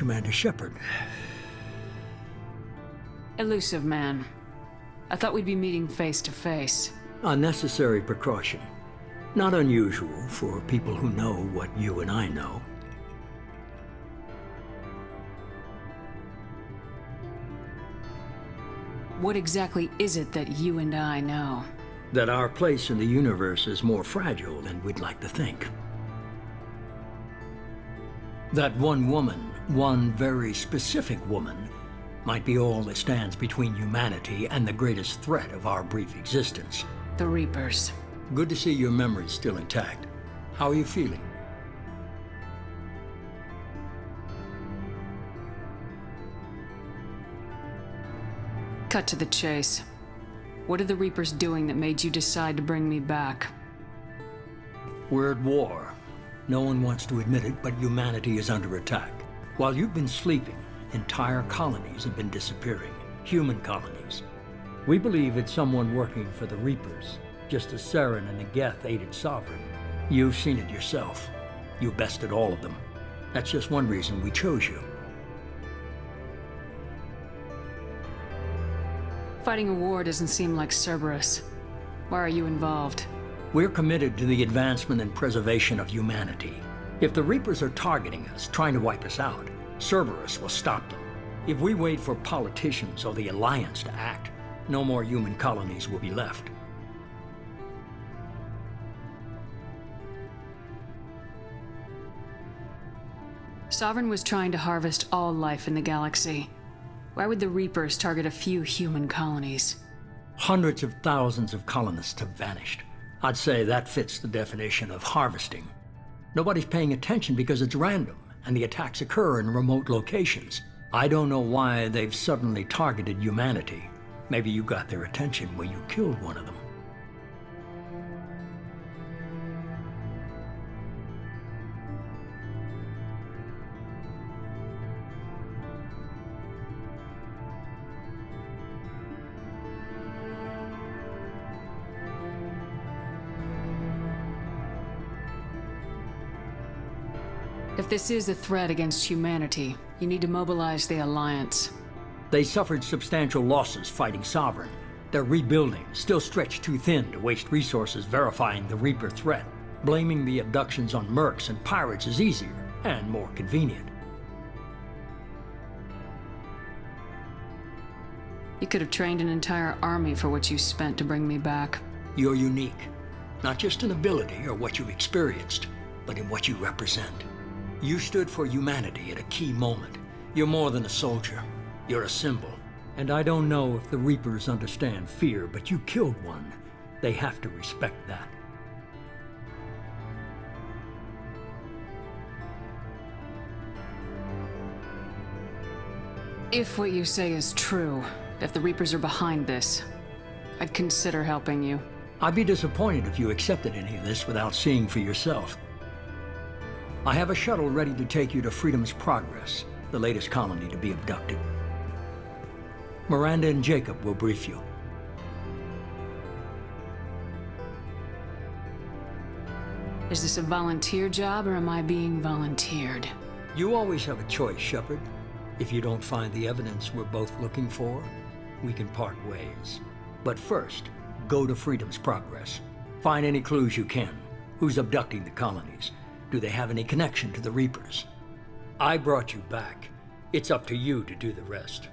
Commander Shepard. Elusive man. I thought we'd be meeting face to face. A necessary precaution. Not unusual for people who know what you and I know. What exactly is it that you and I know? That our place in the universe is more fragile than we'd like to think. That one woman, one very specific woman, might be all that stands between humanity and the greatest threat of our brief existence. The Reapers. Good to see your memory's still intact. How are you feeling? Cut to the chase. What are the Reapers doing that made you decide to bring me back? We're at war. No one wants to admit it, but humanity is under attack. While you've been sleeping, entire colonies have been disappearing. Human colonies. We believe it's someone working for the Reapers, just as Saren and Geth aided Sovereign. You've seen it yourself. You bested all of them. That's just one reason we chose you. Fighting a war doesn't seem like Cerberus. Why are you involved? We're committed to the advancement and preservation of humanity. If the Reapers are targeting us, trying to wipe us out, Cerberus will stop them. If we wait for politicians or the Alliance to act, no more human colonies will be left. Sovereign was trying to harvest all life in the galaxy. Why would the Reapers target a few human colonies? Hundreds of thousands of colonists have vanished. I'd say that fits the definition of harvesting. Nobody's paying attention because it's random, and the attacks occur in remote locations. I don't know why they've suddenly targeted humanity. Maybe you got their attention when you killed one of them. If this is a threat against humanity, you need to mobilize the Alliance. They suffered substantial losses fighting Sovereign. They're rebuilding, still stretched too thin to waste resources verifying the Reaper threat. Blaming the abductions on mercs and pirates is easier and more convenient. You could have trained an entire army for what you spent to bring me back. You're unique, not just in ability or what you've experienced, but in what you represent. You stood for humanity at a key moment. You're more than a soldier. You're a symbol. And I don't know if the Reapers understand fear, but you killed one. They have to respect that. If what you say is true, if the Reapers are behind this, I'd consider helping you. I'd be disappointed if you accepted any of this without seeing for yourself. I have a shuttle ready to take you to Freedom's Progress, the latest colony to be abducted. Miranda and Jacob will brief you. Is this a volunteer job, or am I being volunteered? You always have a choice, Shepard. If you don't find the evidence we're both looking for, we can part ways. But first, go to Freedom's Progress. Find any clues you can. Who's abducting the colonies? Do they have any connection to the Reapers? I brought you back. It's up to you to do the rest.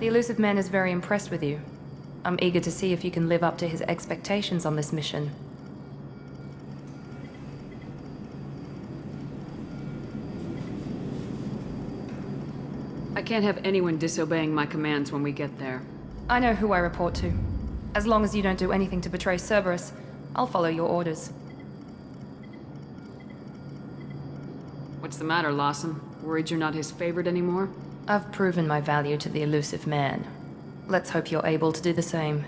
The Elusive Man is very impressed with you. I'm eager to see if you can live up to his expectations on this mission. I can't have anyone disobeying my commands when we get there. I know who I report to. As long as you don't do anything to betray Cerberus, I'll follow your orders. What's the matter, Lawson? Worried you're not his favorite anymore? I've proven my value to the Elusive Man. Let's hope you're able to do the same.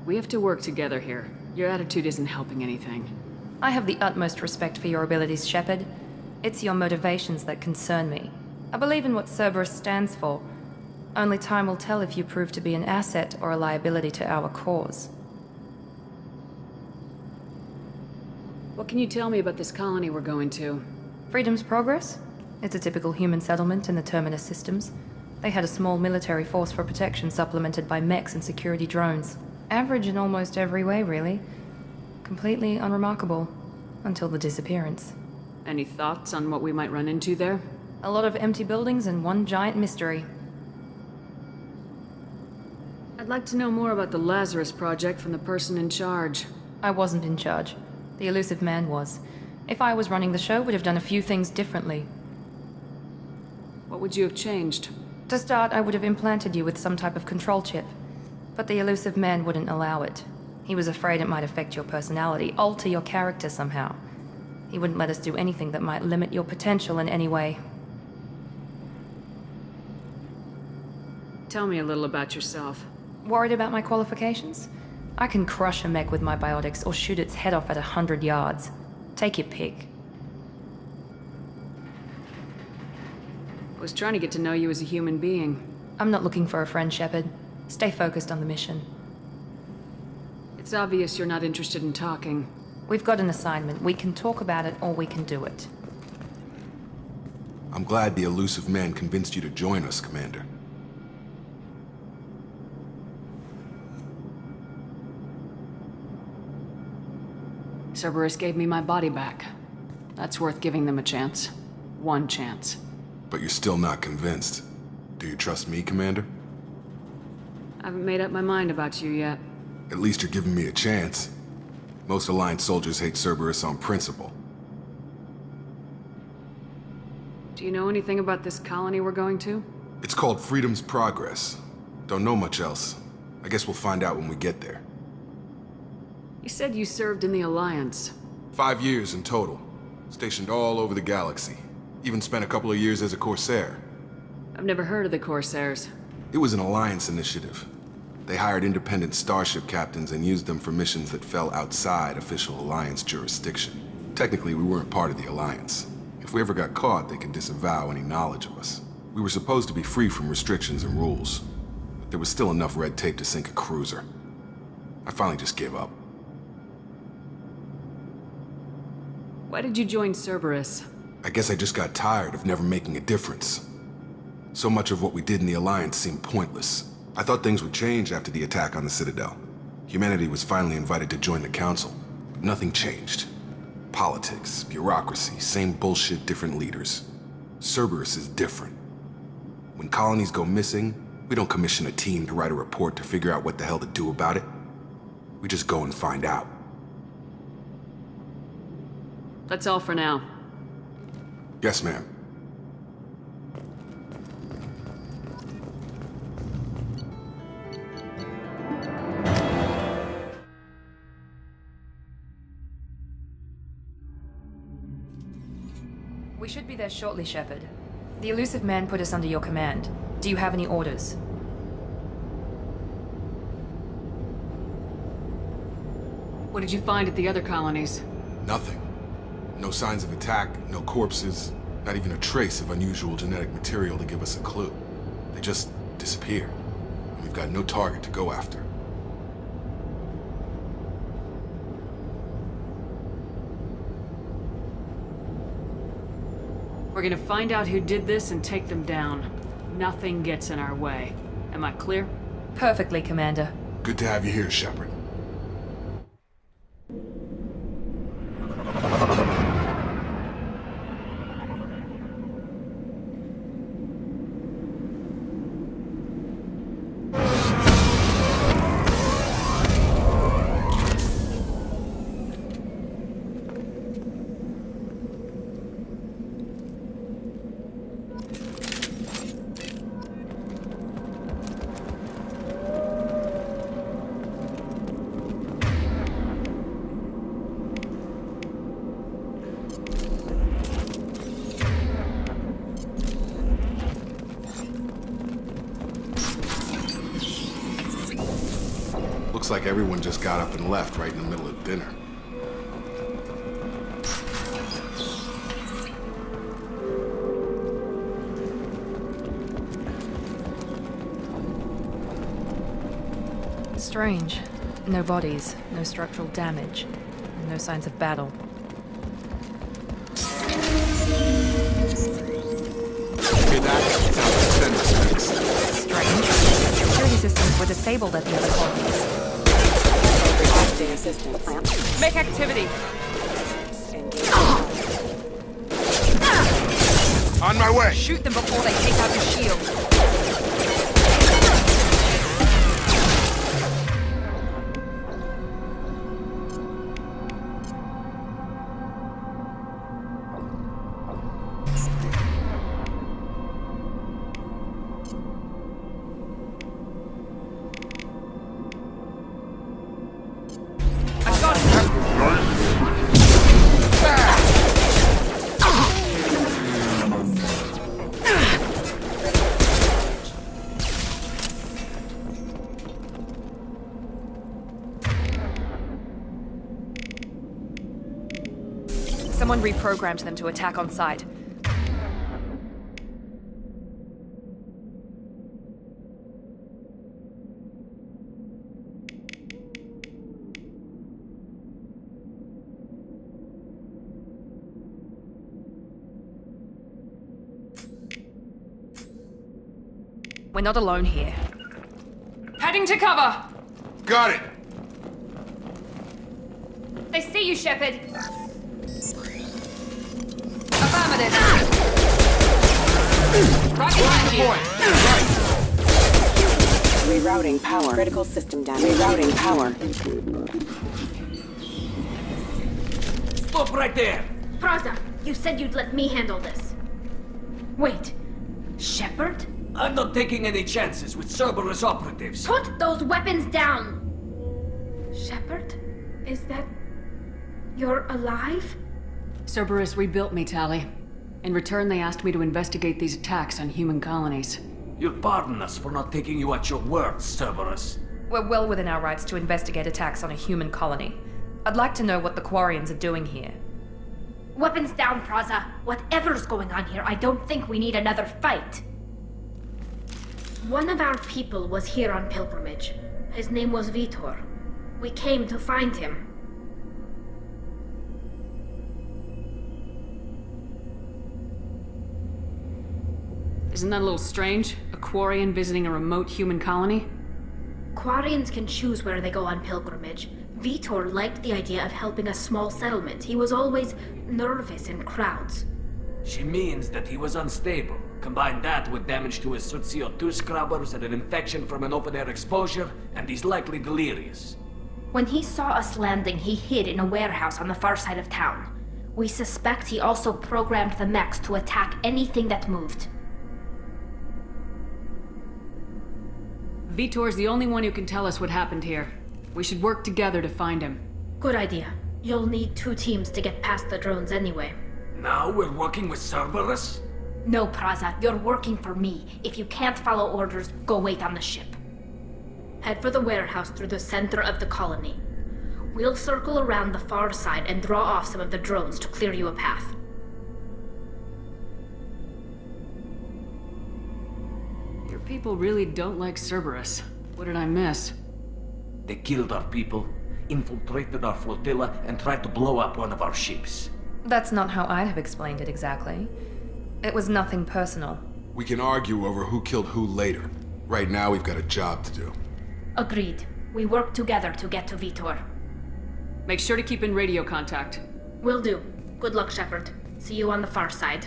We have to work together here. Your attitude isn't helping anything. I have the utmost respect for your abilities, Shepard. It's your motivations that concern me. I believe in what Cerberus stands for. Only time will tell if you prove to be an asset or a liability to our cause. What can you tell me about this colony we're going to? Freedom's Progress? It's a typical human settlement in the Terminus systems. They had a small military force for protection supplemented by mechs and security drones. Average in almost every way, really. Completely unremarkable. Until the disappearance. Any thoughts on what we might run into there? A lot of empty buildings and one giant mystery. I'd like to know more about the Lazarus Project from the person in charge. I wasn't in charge. The Elusive Man was. If I was running the show, would have done a few things differently. What would you have changed? To start, I would have implanted you with some type of control chip. But the Elusive Man wouldn't allow it. He was afraid it might affect your personality, alter your character somehow. He wouldn't let us do anything that might limit your potential in any way. Tell me a little about yourself. Worried about my qualifications? I can crush a mech with my biotics or shoot its head off at 100 yards. Take your pick. I was trying to get to know you as a human being. I'm not looking for a friend, Shepard. Stay focused on the mission. It's obvious you're not interested in talking. We've got an assignment. We can talk about it or we can do it. I'm glad the Elusive Man convinced you to join us, Commander. Cerberus gave me my body back. That's worth giving them a chance. One chance. But you're still not convinced. Do you trust me, Commander? I haven't made up my mind about you yet. At least you're giving me a chance. Most Alliance soldiers hate Cerberus on principle. Do you know anything about this colony we're going to? It's called Freedom's Progress. Don't know much else. I guess we'll find out when we get there. You said you served in the Alliance. 5 years in total. Stationed all over the galaxy. Even spent a couple of years as a Corsair. I've never heard of the Corsairs. It was an Alliance initiative. They hired independent starship captains and used them for missions that fell outside official Alliance jurisdiction. Technically, we weren't part of the Alliance. If we ever got caught, they could disavow any knowledge of us. We were supposed to be free from restrictions and rules, but there was still enough red tape to sink a cruiser. I finally just gave up. Why did you join Cerberus? I guess I just got tired of never making a difference. So much of what we did in the Alliance seemed pointless. I thought things would change after the attack on the Citadel. Humanity was finally invited to join the Council, but nothing changed. Politics, bureaucracy, same bullshit, different leaders. Cerberus is different. When colonies go missing, we don't commission a team to write a report to figure out what the hell to do about it. We just go and find out. That's all for now. Yes, ma'am. We should be there shortly, Shepard. The Elusive Man put us under your command. Do you have any orders? What did you find at the other colonies? Nothing. No signs of attack, no corpses, not even a trace of unusual genetic material to give us a clue. They just disappear. And we've got no target to go after. We're gonna find out who did this and take them down. Nothing gets in our way. Am I clear? Perfectly, Commander. Good to have you here, Shepard. Looks like everyone just got up and left right in the middle of dinner. Strange. No bodies, no structural damage, and no signs of battle. Okay, that sounds sense. Strange. Security systems were disabled at the other colonies. Requesting assistance. Make activity! On my way! Shoot them before they take out the shield! Someone reprogrammed them to attack on sight. We're not alone here. Heading to cover! Got it! They see you, Shepard! Affirmative! Right behind you! Rerouting power. Critical system damage. Rerouting power. Stop right there! Praza, you said you'd let me handle this. Wait, Shepard? I'm not taking any chances with Cerberus operatives. Put those weapons down! Shepard? Is that... you're alive? Cerberus rebuilt me, Tali. In return, they asked me to investigate these attacks on human colonies. You'll pardon us for not taking you at your word, Cerberus. We're well within our rights to investigate attacks on a human colony. I'd like to know what the Quarians are doing here. Weapons down, Praza. Whatever's going on here, I don't think we need another fight. One of our people was here on pilgrimage. His name was Vitor. We came to find him. Isn't that a little strange? A Quarian visiting a remote human colony? Quarians can choose where they go on pilgrimage. Vitor liked the idea of helping a small settlement. He was always nervous in crowds. She means that he was unstable. Combine that with damage to his CO2 scrubbers and an infection from an open-air exposure, and he's likely delirious. When he saw us landing, he hid in a warehouse on the far side of town. We suspect he also programmed the mechs to attack anything that moved. Vitor's the only one who can tell us what happened here. We should work together to find him. Good idea. You'll need 2 teams to get past the drones anyway. Now we're working with Cerberus? No, Praza, you're working for me. If you can't follow orders, go wait on the ship. Head for the warehouse through the center of the colony. We'll circle around the far side and draw off some of the drones to clear you a path. Your people really don't like Cerberus. What did I miss? They killed our people, infiltrated our flotilla, and tried to blow up one of our ships. That's not how I'd have explained it exactly. It was nothing personal. We can argue over who killed who later. Right now, we've got a job to do. Agreed. We work together to get to Vitor. Make sure to keep in radio contact. Will do. Good luck, Shepard. See you on the far side.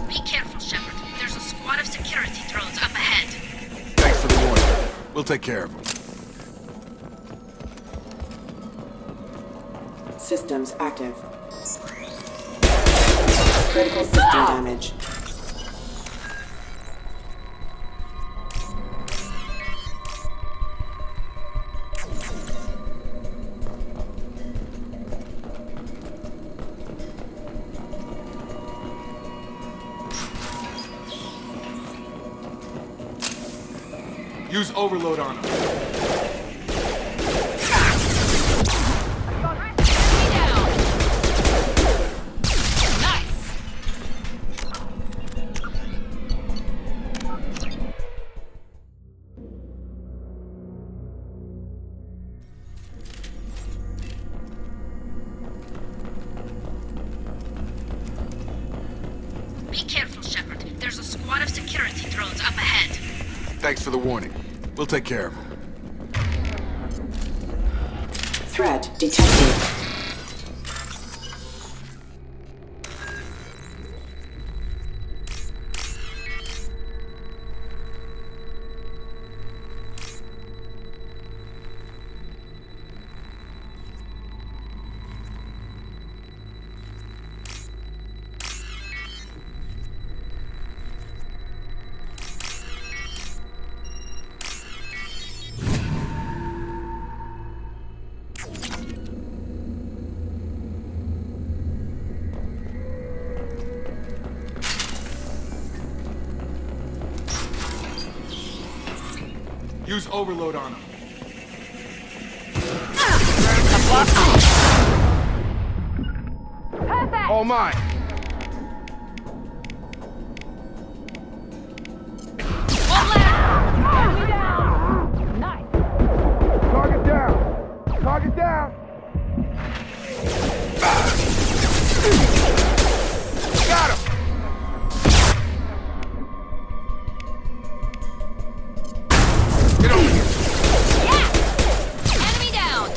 Be careful, Shepard. There's a squad of security drones up ahead. Thanks for the warning. We'll take care of them. Systems active. Critical system damage. Use overload on them. Be careful, Shepard. There's a squad of security drones up ahead. Thanks for the warning. We'll take care of him. Threat detected. Use overload on him. All mine. Target down. Target down. Got him. Get over here. Enemy down!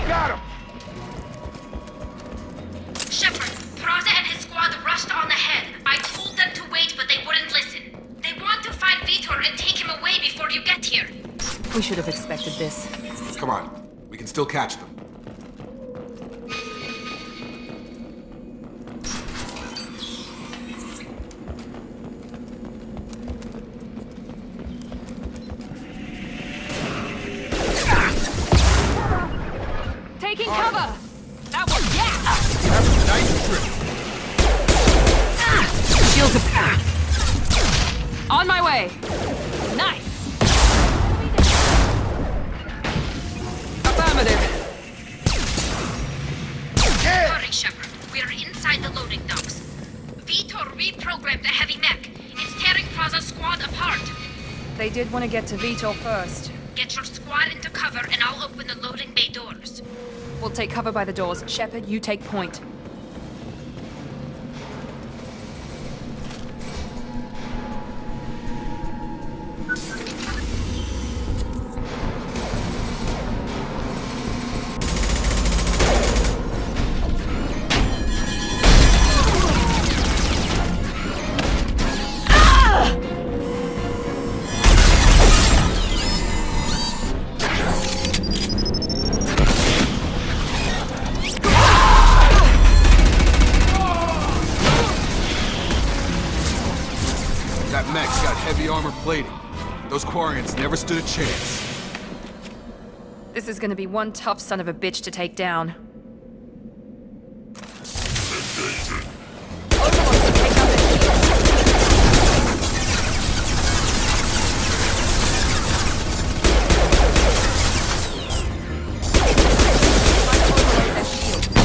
Got him. Shepard, Peraza and his squad rushed on ahead. I told them to wait, but they wouldn't listen. They want to find Vitor and take him away before you get here. We should have expected this. Come on. We can still catch them. Taking cover! That was Nice trip. Shields up. On my way. Nice. Affirmative. Hurry, Shepard. We're inside the loading docks. Vitor reprogrammed the heavy mech. It's tearing Peraza's squad apart. They did want to get to Vitor first. Get your squad into cover and I'll open the loading bay doors. We'll take cover by the doors. Shepard, you take point. That mech's got heavy armor plating. Those Quarians never stood a chance. This is gonna be one tough son of a bitch to take down. Overlord, take out the shield. Overload their shields.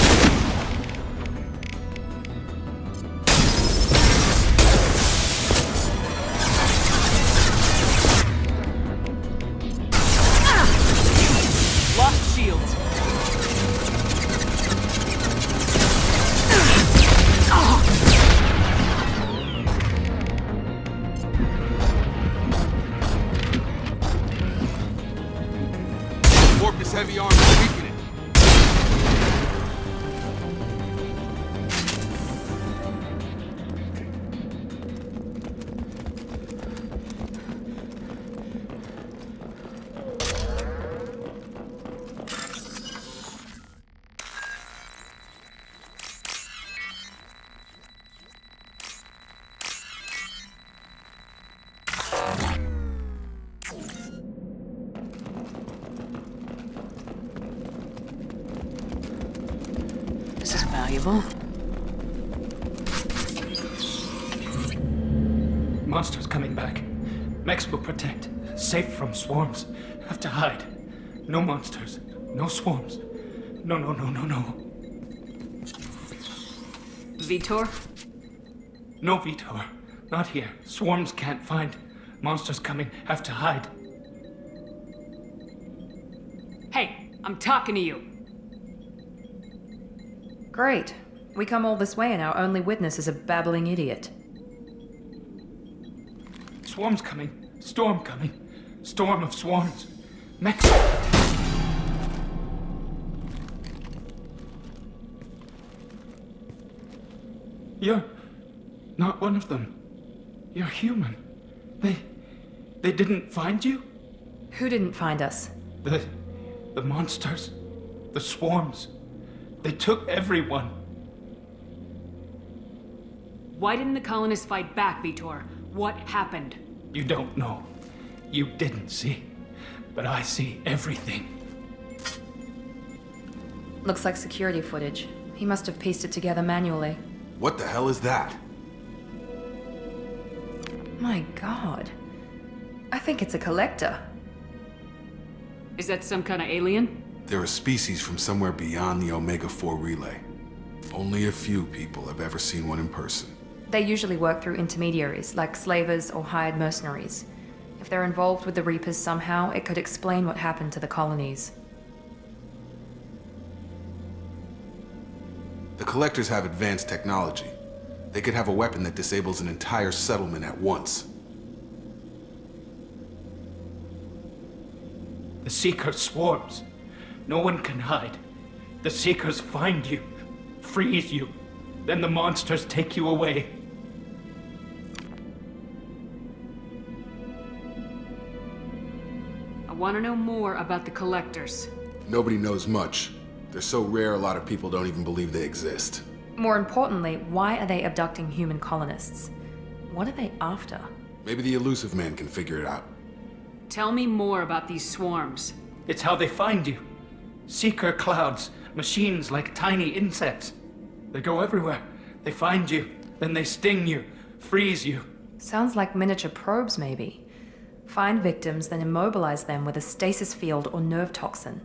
Lost shields. Warp his heavy armor, weaken it. This is valuable. Monsters coming back. Mechs will protect. Safe from swarms. Have to hide. No monsters. No swarms. No. Vitor? No Vitor. Not here. Swarms can't find. Monsters coming. Have to hide. Hey, I'm talking to you. Great. We come all this way and our only witness is a babbling idiot. Swarm's coming. Storm coming. Storm of swarms. Mexico. You're not one of them. You're human. They didn't find you? Who didn't find us? The monsters. The swarms. They took everyone. Why didn't the colonists fight back, Vitor? What happened? You don't know. You didn't see. But I see everything. Looks like security footage. He must have pieced it together manually. What the hell is that? My god. I think it's a collector. Is that some kind of alien? They're a species from somewhere beyond the Omega-4 relay. Only a few people have ever seen one in person. They usually work through intermediaries, like slavers or hired mercenaries. If they're involved with the Reapers somehow, it could explain what happened to the colonies. The Collectors have advanced technology. They could have a weapon that disables an entire settlement at once. The Seeker swarms. No one can hide. The Seekers find you, freeze you, then the monsters take you away. I want to know more about the collectors. Nobody knows much. They're so rare, a lot of people don't even believe they exist. More importantly, why are they abducting human colonists? What are they after? Maybe the Elusive Man can figure it out. Tell me more about these swarms. It's how they find you. Seeker clouds, machines like tiny insects. They go everywhere. They find you, then they sting you, freeze you. Sounds like miniature probes, maybe. Find victims, then immobilize them with a stasis field or nerve toxin.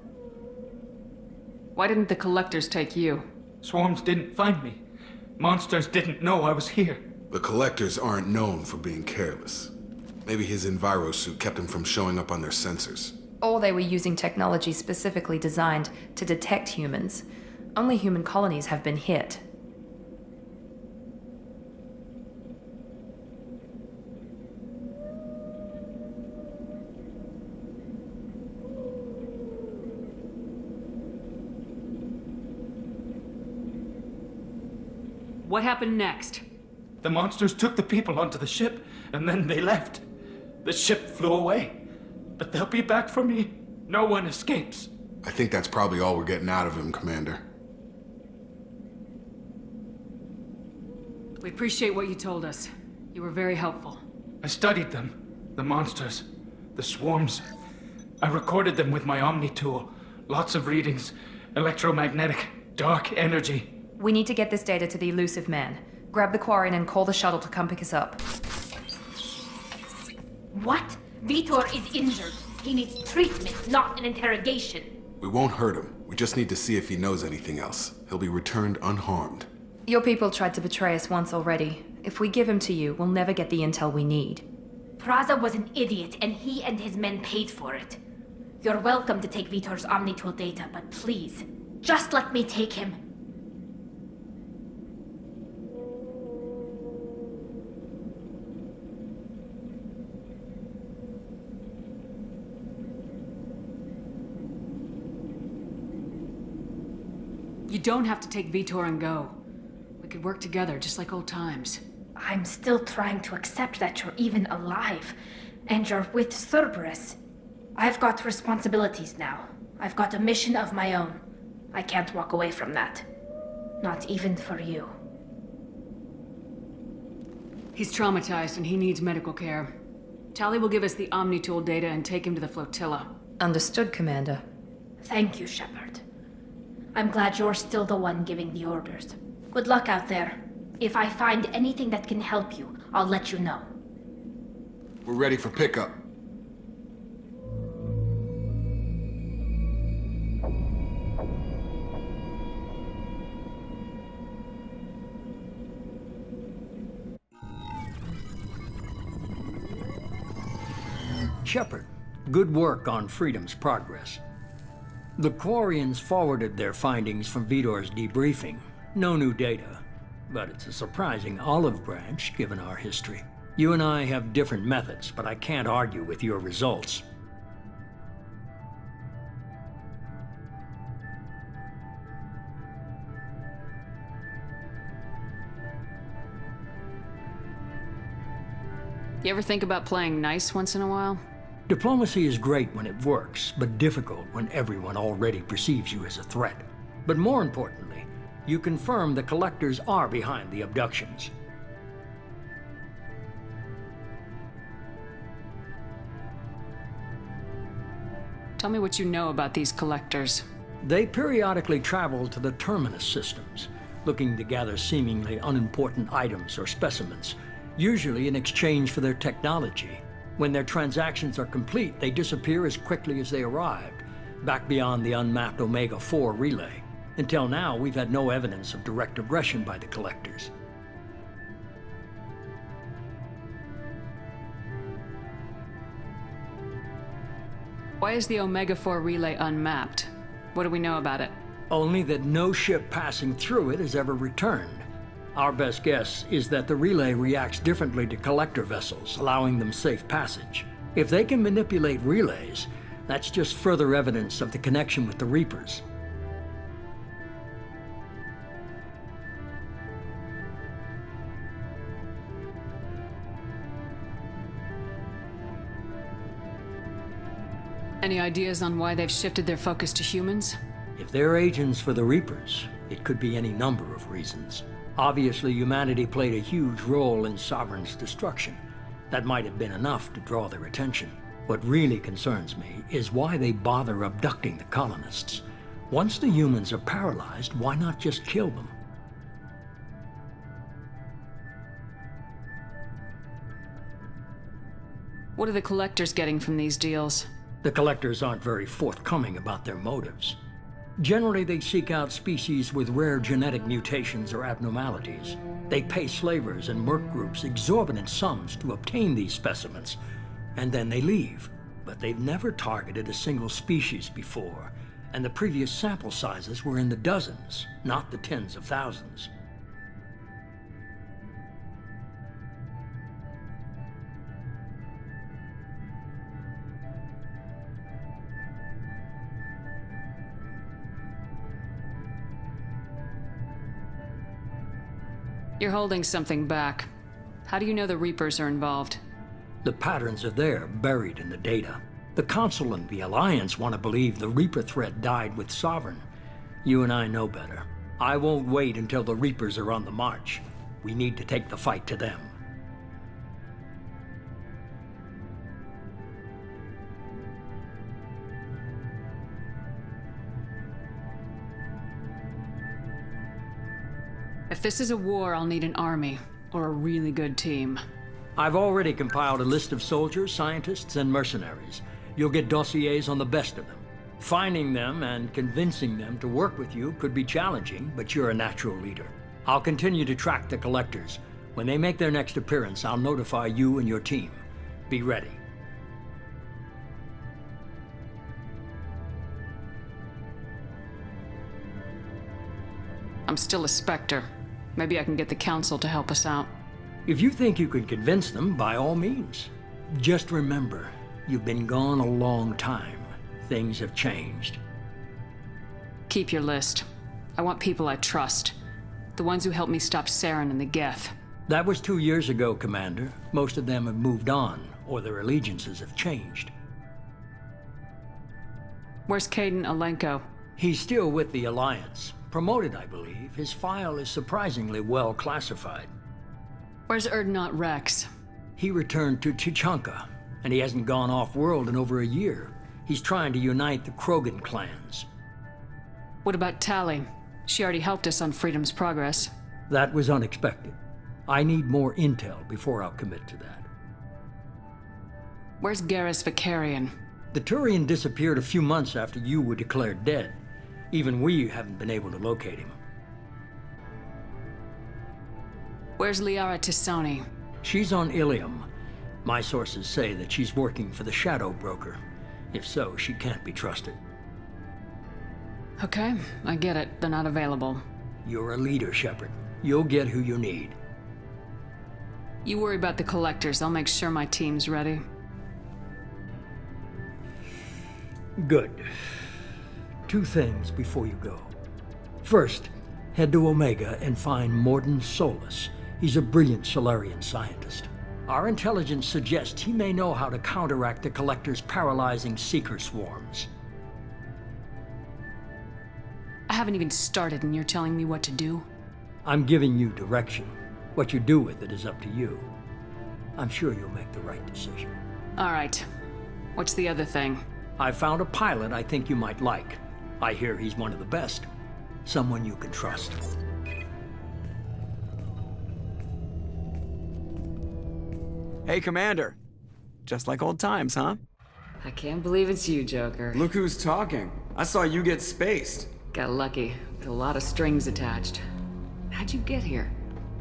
Why didn't the collectors take you? Swarms didn't find me. Monsters didn't know I was here. The Collectors aren't known for being careless. Maybe his Enviro suit kept him from showing up on their sensors. Or they were using technology specifically designed to detect humans. Only human colonies have been hit. What happened next? The monsters took the people onto the ship, and then they left. The ship flew away. But they'll be back for me. No one escapes. I think that's probably all we're getting out of him, Commander. We appreciate what you told us. You were very helpful. I studied them. The monsters. The swarms. I recorded them with my Omni tool. Lots of readings. Electromagnetic. Dark energy. We need to get this data to the Elusive Man. Grab the Quarian and call the shuttle to come pick us up. What? Vitor is injured. He needs treatment, not an interrogation. We won't hurt him. We just need to see if he knows anything else. He'll be returned unharmed. Your people tried to betray us once already. If we give him to you, we'll never get the intel we need. Praza was an idiot, and he and his men paid for it. You're welcome to take Vitor's Omnitool data, but please, just let me take him. You don't have to take Vitor and go. We could work together, just like old times. I'm still trying to accept that you're even alive, and you're with Cerberus. I've got responsibilities now. I've got a mission of my own. I can't walk away from that. Not even for you. He's traumatized and he needs medical care. Tali will give us the Omnitool data and take him to the flotilla. Understood, Commander. Thank you, Shepard. I'm glad you're still the one giving the orders. Good luck out there. If I find anything that can help you, I'll let you know. We're ready for pickup. Shepard, good work on Freedom's progress. The Quarians forwarded their findings from Vitor's debriefing. No new data, but it's a surprising olive branch given our history. You and I have different methods, but I can't argue with your results. You ever think about playing nice once in a while? Diplomacy is great when it works, but difficult when everyone already perceives you as a threat. But more importantly, you confirm the Collectors are behind the abductions. Tell me what you know about these Collectors. They periodically travel to the Terminus systems, looking to gather seemingly unimportant items or specimens, usually in exchange for their technology. When their transactions are complete, they disappear as quickly as they arrived, back beyond the unmapped Omega-4 relay. Until now, we've had no evidence of direct aggression by the Collectors. Why is the Omega-4 relay unmapped? What do we know about it? Only that no ship passing through it has ever returned. Our best guess is that the relay reacts differently to Collector vessels, allowing them safe passage. If they can manipulate relays, that's just further evidence of the connection with the Reapers. Any ideas on why they've shifted their focus to humans? If they're agents for the Reapers, it could be any number of reasons. Obviously, humanity played a huge role in Sovereign's destruction. That might have been enough to draw their attention. What really concerns me is why they bother abducting the colonists. Once the humans are paralyzed, why not just kill them? What are the Collectors getting from these deals? The Collectors aren't very forthcoming about their motives. Generally, they seek out species with rare genetic mutations or abnormalities. They pay slavers and merc groups exorbitant sums to obtain these specimens, and then they leave. But they've never targeted a single species before, and the previous sample sizes were in the dozens, not the tens of thousands. You're holding something back. How do you know the Reapers are involved? The patterns are there, buried in the data. The Council and the Alliance want to believe the Reaper threat died with Sovereign. You and I know better. I won't wait until the Reapers are on the march. We need to take the fight to them. If this is a war, I'll need an army, or a really good team. I've already compiled a list of soldiers, scientists, and mercenaries. You'll get dossiers on the best of them. Finding them and convincing them to work with you could be challenging, but you're a natural leader. I'll continue to track the Collectors. When they make their next appearance, I'll notify you and your team. Be ready. I'm still a Spectre. Maybe I can get the Council to help us out. If you think you can convince them, by all means. Just remember, you've been gone a long time. Things have changed. Keep your list. I want people I trust. The ones who helped me stop Saren and the Geth. That was 2 years ago, Commander. Most of them have moved on, or their allegiances have changed. Where's Kaidan Alenko? He's still with the Alliance. Promoted, I believe. His file is surprisingly well classified. Where's Urdnot Rex? He returned to Tuchanka, and he hasn't gone off-world in over a year. He's trying to unite the Krogan clans. What about Tali? She already helped us on Freedom's Progress. That was unexpected. I need more intel before I'll commit to that. Where's Garrus Vakarian? The Turian disappeared a few months after you were declared dead. Even we haven't been able to locate him. Where's Liara T'Soni? She's on Ilium. My sources say that she's working for the Shadow Broker. If so, she can't be trusted. Okay, I get it. They're not available. You're a leader, Shepard. You'll get who you need. You worry about the collectors. I'll make sure my team's ready. Good. 2 things before you go. First, head to Omega and find Mordin Solus. He's a brilliant Solarian scientist. Our intelligence suggests he may know how to counteract the Collector's paralyzing Seeker swarms. I haven't even started and you're telling me what to do? I'm giving you direction. What you do with it is up to you. I'm sure you'll make the right decision. All right. What's the other thing? I found a pilot I think you might like. I hear he's one of the best. Someone you can trust. Hey, Commander. Just like old times, huh? I can't believe it's you, Joker. Look who's talking. I saw you get spaced. Got lucky, with a lot of strings attached. How'd you get here?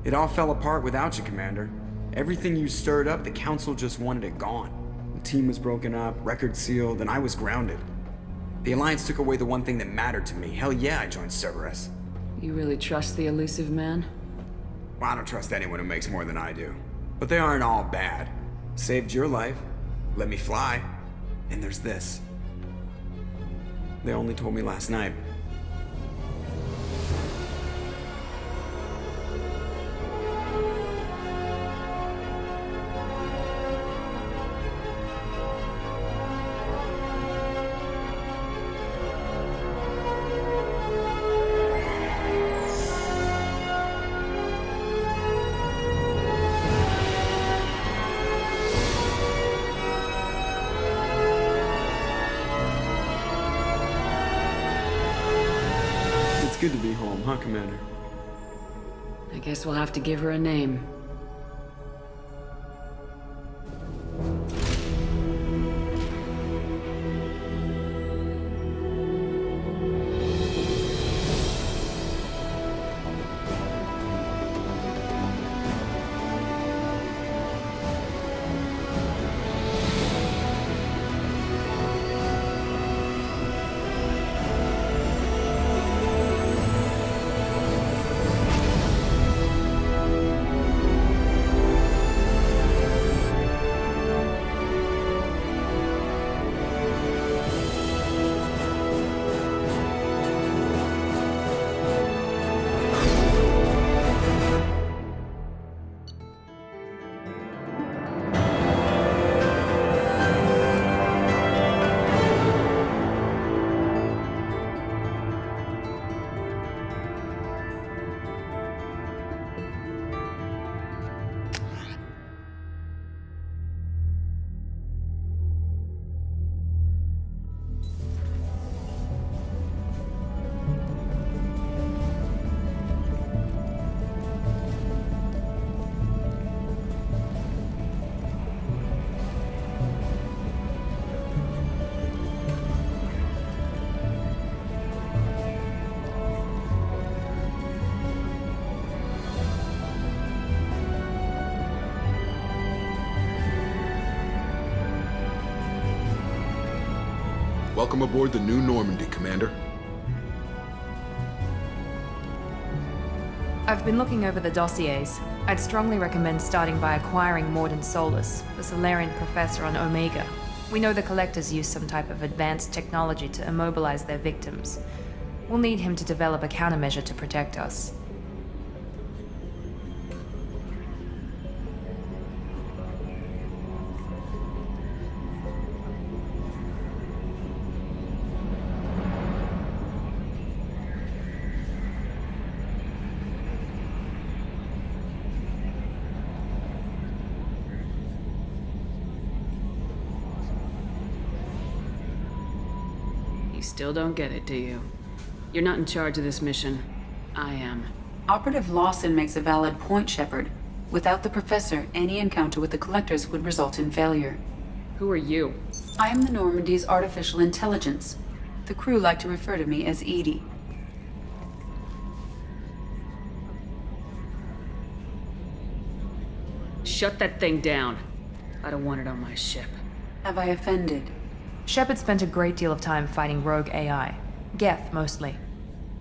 It all fell apart without you, Commander. Everything you stirred up, the Council just wanted it gone. The team was broken up, record sealed, and I was grounded. The Alliance took away the one thing that mattered to me. Hell yeah, I joined Cerberus. You really trust the elusive man? Well, I don't trust anyone who makes more than I do. But they aren't all bad. Saved your life, let me fly, and there's this. They only told me last night. It's good to be home, huh, Commander? I guess we'll have to give her a name. Welcome aboard the New Normandy, Commander. I've been looking over the dossiers. I'd strongly recommend starting by acquiring Mordin Solus, the Solarian professor on Omega. We know the Collectors use some type of advanced technology to immobilize their victims. We'll need him to develop a countermeasure to protect us. Still don't get it, do you? You're not in charge of this mission. I am. Operative Lawson makes a valid point, Shepard. Without the Professor, any encounter with the Collectors would result in failure. Who are you? I am the Normandy's artificial intelligence. The crew like to refer to me as EDI. Shut that thing down. I don't want it on my ship. Have I offended? Shepard spent a great deal of time fighting rogue AI. Geth, mostly.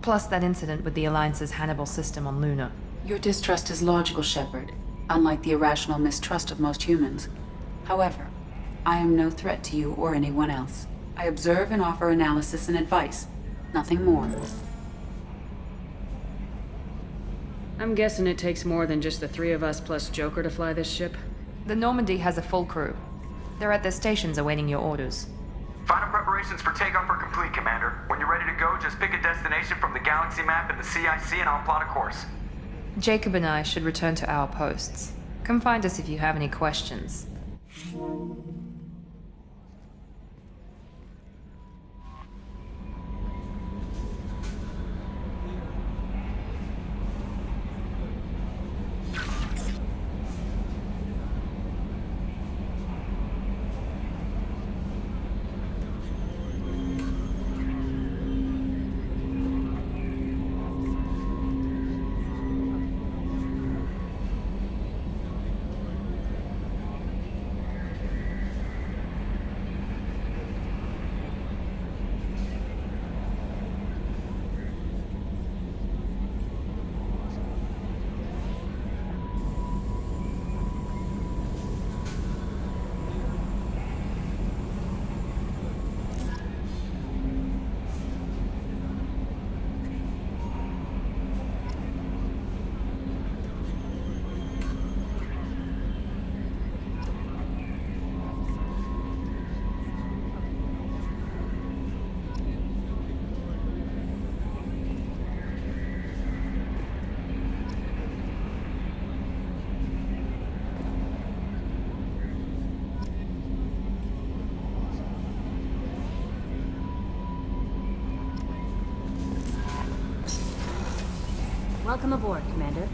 Plus that incident with the Alliance's Hannibal system on Luna. Your distrust is logical, Shepard, unlike the irrational mistrust of most humans. However, I am no threat to you or anyone else. I observe and offer analysis and advice, nothing more. I'm guessing it takes more than just the three of us plus Joker to fly this ship. The Normandy has a full crew. They're at their stations awaiting your orders. Final preparations for takeoff are complete, Commander. When you're ready to go, just pick a destination from the galaxy map in the CIC and I'll plot a course. Jacob and I should return to our posts. Come find us if you have any questions. Welcome aboard, Commander.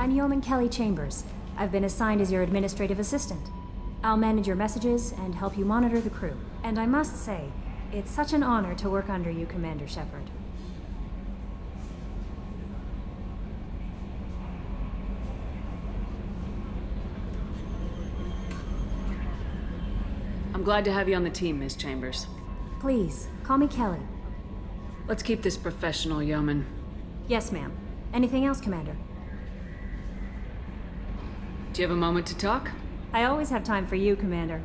I'm Yeoman Kelly Chambers. I've been assigned as your administrative assistant. I'll manage your messages and help you monitor the crew. And I must say, it's such an honor to work under you, Commander Shepard. I'm glad to have you on the team, Ms. Chambers. Please, call me Kelly. Let's keep this professional, Yeoman. Yes, ma'am. Anything else, Commander? Do you have a moment to talk? I always have time for you, Commander.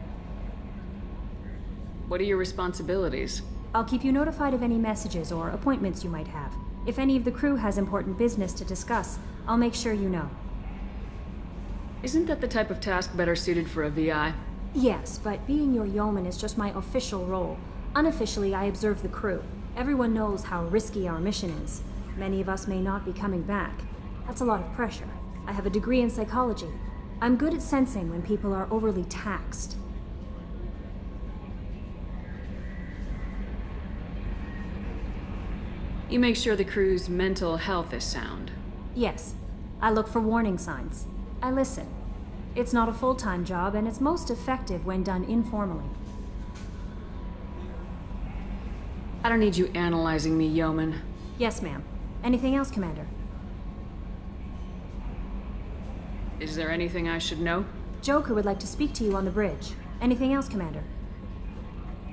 What are your responsibilities? I'll keep you notified of any messages or appointments you might have. If any of the crew has important business to discuss, I'll make sure you know. Isn't that the type of task better suited for a VI? Yes, but being your yeoman is just my official role. Unofficially, I observe the crew. Everyone knows how risky our mission is. Many of us may not be coming back. That's a lot of pressure. I have a degree in psychology. I'm good at sensing when people are overly taxed. You make sure the crew's mental health is sound. Yes. I look for warning signs. I listen. It's not a full-time job, and it's most effective when done informally. I don't need you analyzing me, Yeoman. Yes, ma'am. Anything else, Commander? Is there anything I should know? Joker would like to speak to you on the bridge. Anything else, Commander?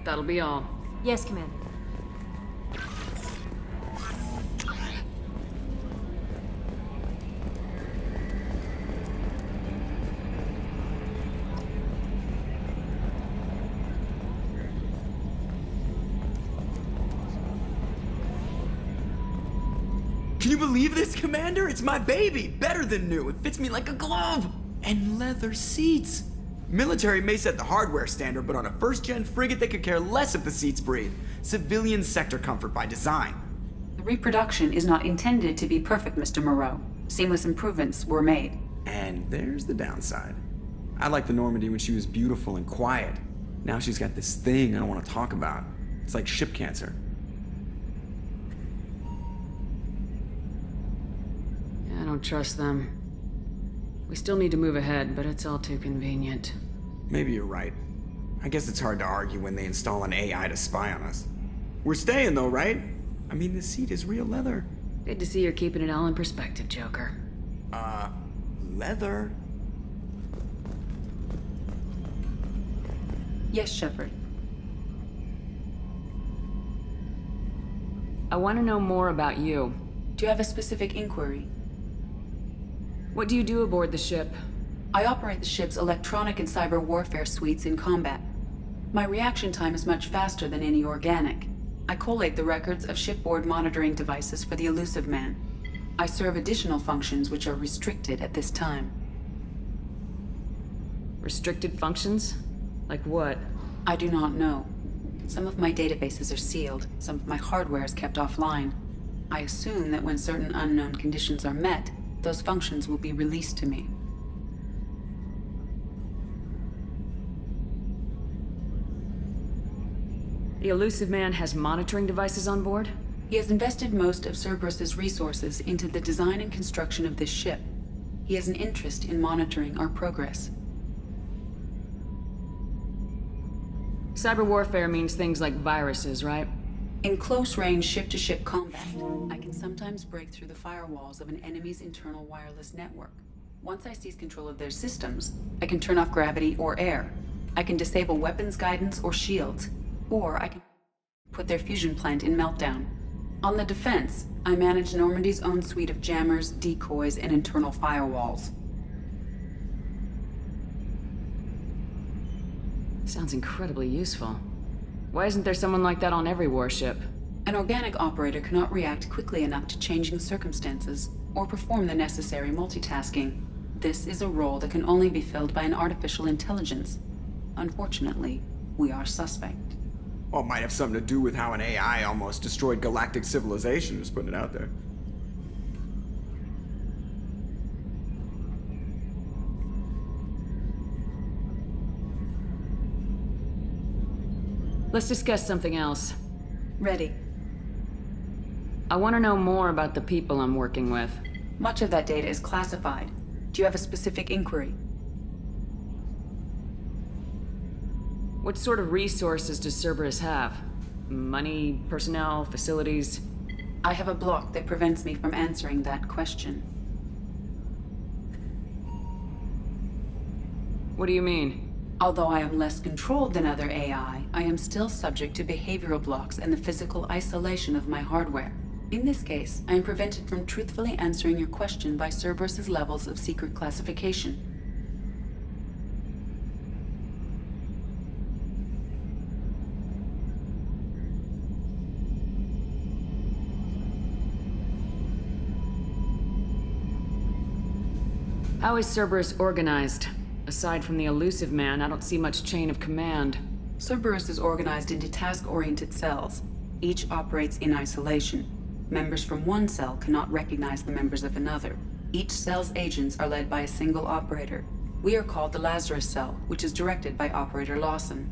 That'll be all. Yes, Commander. Can you believe this, Commander? It's my baby! Better than new. It fits me like a glove! And leather seats! Military may set the hardware standard, but on a first-gen frigate, they could care less if the seats breathe. Civilian sector comfort by design. The reproduction is not intended to be perfect, Mr. Moreau. Seamless improvements were made. And there's the downside. I liked the Normandy when she was beautiful and quiet. Now she's got this thing I don't want to talk about. It's like ship cancer. I don't trust them. We still need to move ahead, but it's all too convenient. Maybe you're right. I guess it's hard to argue when they install an AI to spy on us. We're staying though, right? I mean, the seat is real leather. Good to see you're keeping it all in perspective, Joker. Leather? Yes, Shepard. I want to know more about you. Do you have a specific inquiry? What do you do aboard the ship? I operate the ship's electronic and cyber warfare suites in combat. My reaction time is much faster than any organic. I collate the records of shipboard monitoring devices for the Elusive Man. I serve additional functions which are restricted at this time. Restricted functions? Like what? I do not know. Some of my databases are sealed, some of my hardware is kept offline. I assume that when certain unknown conditions are met, those functions will be released to me. The Elusive Man has monitoring devices on board? He has invested most of Cerberus's resources into the design and construction of this ship. He has an interest in monitoring our progress. Cyber warfare means things like viruses, right? In close-range ship-to-ship combat, I can sometimes break through the firewalls of an enemy's internal wireless network. Once I seize control of their systems, I can turn off gravity or air. I can disable weapons guidance or shields, or I can put their fusion plant in meltdown. On the defense, I manage Normandy's own suite of jammers, decoys, and internal firewalls. Sounds incredibly useful. Why isn't there someone like that on every warship? An organic operator cannot react quickly enough to changing circumstances or perform the necessary multitasking. This is a role that can only be filled by an artificial intelligence. Unfortunately, we are suspect. Well, it might have something to do with how an AI almost destroyed galactic civilization, just putting it out there. Let's discuss something else. Ready. I want to know more about the people I'm working with. Much of that data is classified. Do you have a specific inquiry? What sort of resources does Cerberus have? Money, personnel, facilities? I have a block that prevents me from answering that question. What do you mean? Although I am less controlled than other AI, I am still subject to behavioral blocks and the physical isolation of my hardware. In this case, I am prevented from truthfully answering your question by Cerberus's levels of secret classification. How is Cerberus organized? Aside from the elusive man, I don't see much chain of command. Cerberus is organized into task-oriented cells. Each operates in isolation. Members from one cell cannot recognize the members of another. Each cell's agents are led by a single operator. We are called the Lazarus Cell, which is directed by Operator Lawson.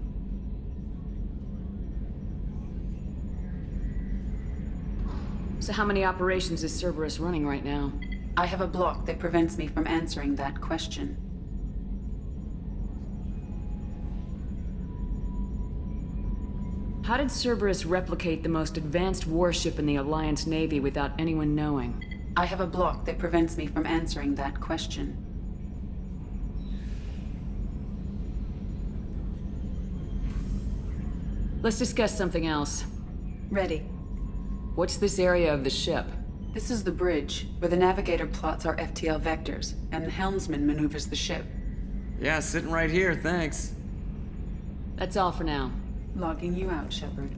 So how many operations is Cerberus running right now? I have a block that prevents me from answering that question. How did Cerberus replicate the most advanced warship in the Alliance Navy without anyone knowing? I have a block that prevents me from answering that question. Let's discuss something else. Ready. What's this area of the ship? This is the bridge, where the navigator plots our FTL vectors, and the helmsman maneuvers the ship. Yeah, sitting right here, thanks. That's all for now. Logging you out, Shepard.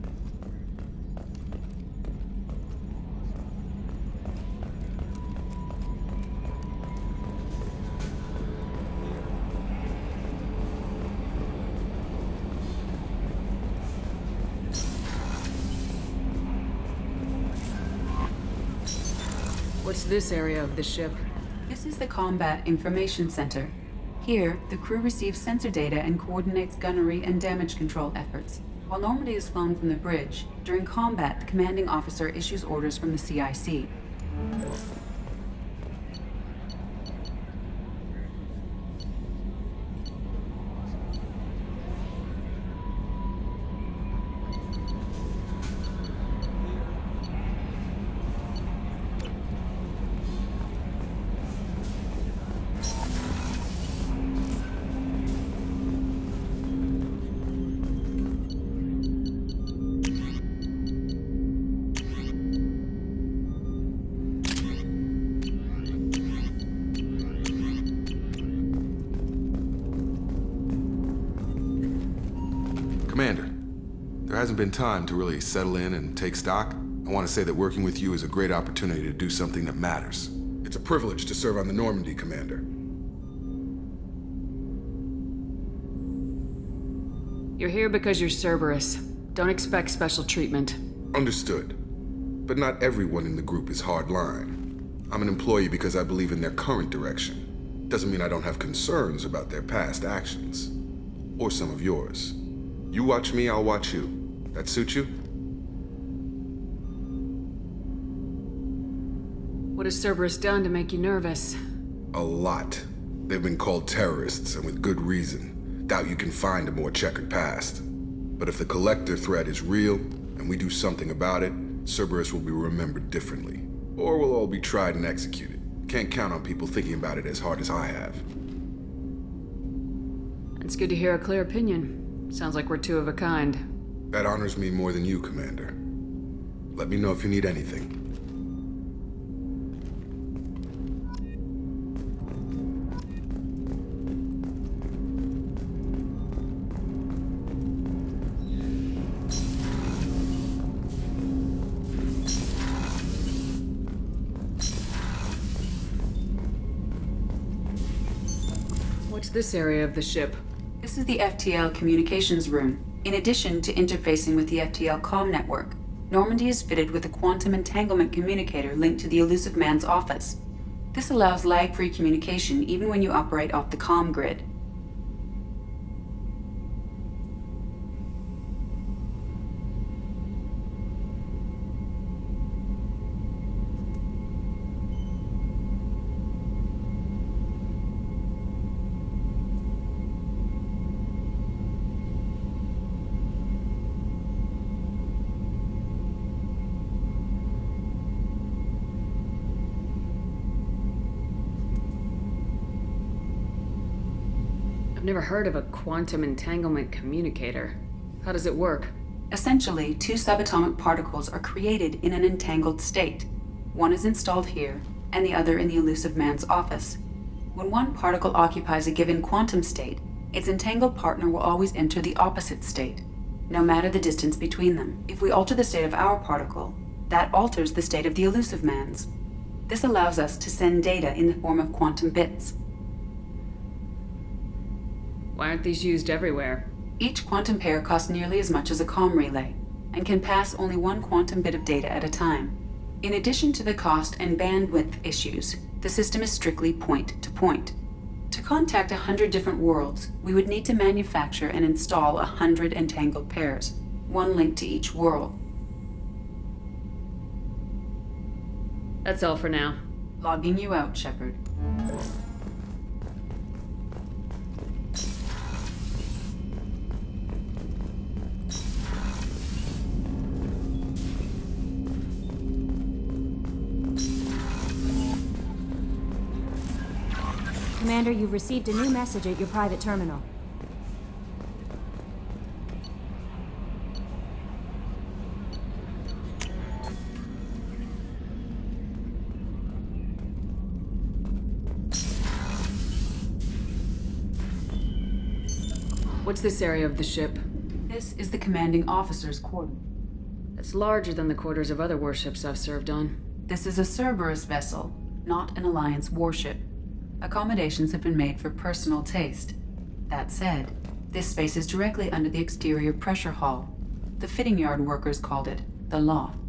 What's this area of the ship? This is the Combat Information Center. Here, the crew receives sensor data and coordinates gunnery and damage control efforts. While Normandy is flown from the bridge, during combat, the commanding officer issues orders from the CIC. Commander, there hasn't been time to really settle in and take stock. I want to say that working with you is a great opportunity to do something that matters. It's a privilege to serve on the Normandy, Commander. You're here because you're Cerberus. Don't expect special treatment. Understood. But not everyone in the group is hardline. I'm an employee because I believe in their current direction. Doesn't mean I don't have concerns about their past actions. Or some of yours. You watch me, I'll watch you. That suit you? What has Cerberus done to make you nervous? A lot. They've been called terrorists, and with good reason. Doubt you can find a more checkered past. But if the Collector threat is real, and we do something about it, Cerberus will be remembered differently. Or we'll all be tried and executed. Can't count on people thinking about it as hard as I have. It's good to hear a clear opinion. Sounds like we're two of a kind. That honors me more than you, Commander. Let me know if you need anything. What's this area of the ship? This is the FTL communications room. In addition to interfacing with the FTL comm network, Normandy is fitted with a quantum entanglement communicator linked to the elusive man's office. This allows lag-free communication even when you operate off the comm grid. I've never heard of a quantum entanglement communicator. How does it work? Essentially, two subatomic particles are created in an entangled state. One is installed here, and the other in the Elusive Man's office. When one particle occupies a given quantum state, its entangled partner will always enter the opposite state, no matter the distance between them. If we alter the state of our particle, that alters the state of the Elusive Man's. This allows us to send data in the form of quantum bits. Why aren't these used everywhere? Each quantum pair costs nearly as much as a comm relay, and can pass only one quantum bit of data at a time. In addition to the cost and bandwidth issues, the system is strictly point-to-point. To contact 100 different worlds, we would need to manufacture and install 100 entangled pairs, one link to each world. That's all for now. Logging you out, Shepard. Commander, you've received a new message at your private terminal. What's this area of the ship? This is the commanding officer's quarters. It's larger than the quarters of other warships I've served on. This is a Cerberus vessel, not an Alliance warship. Accommodations have been made for personal taste. That said, this space is directly under the exterior pressure hull. The fitting yard workers called it the loft.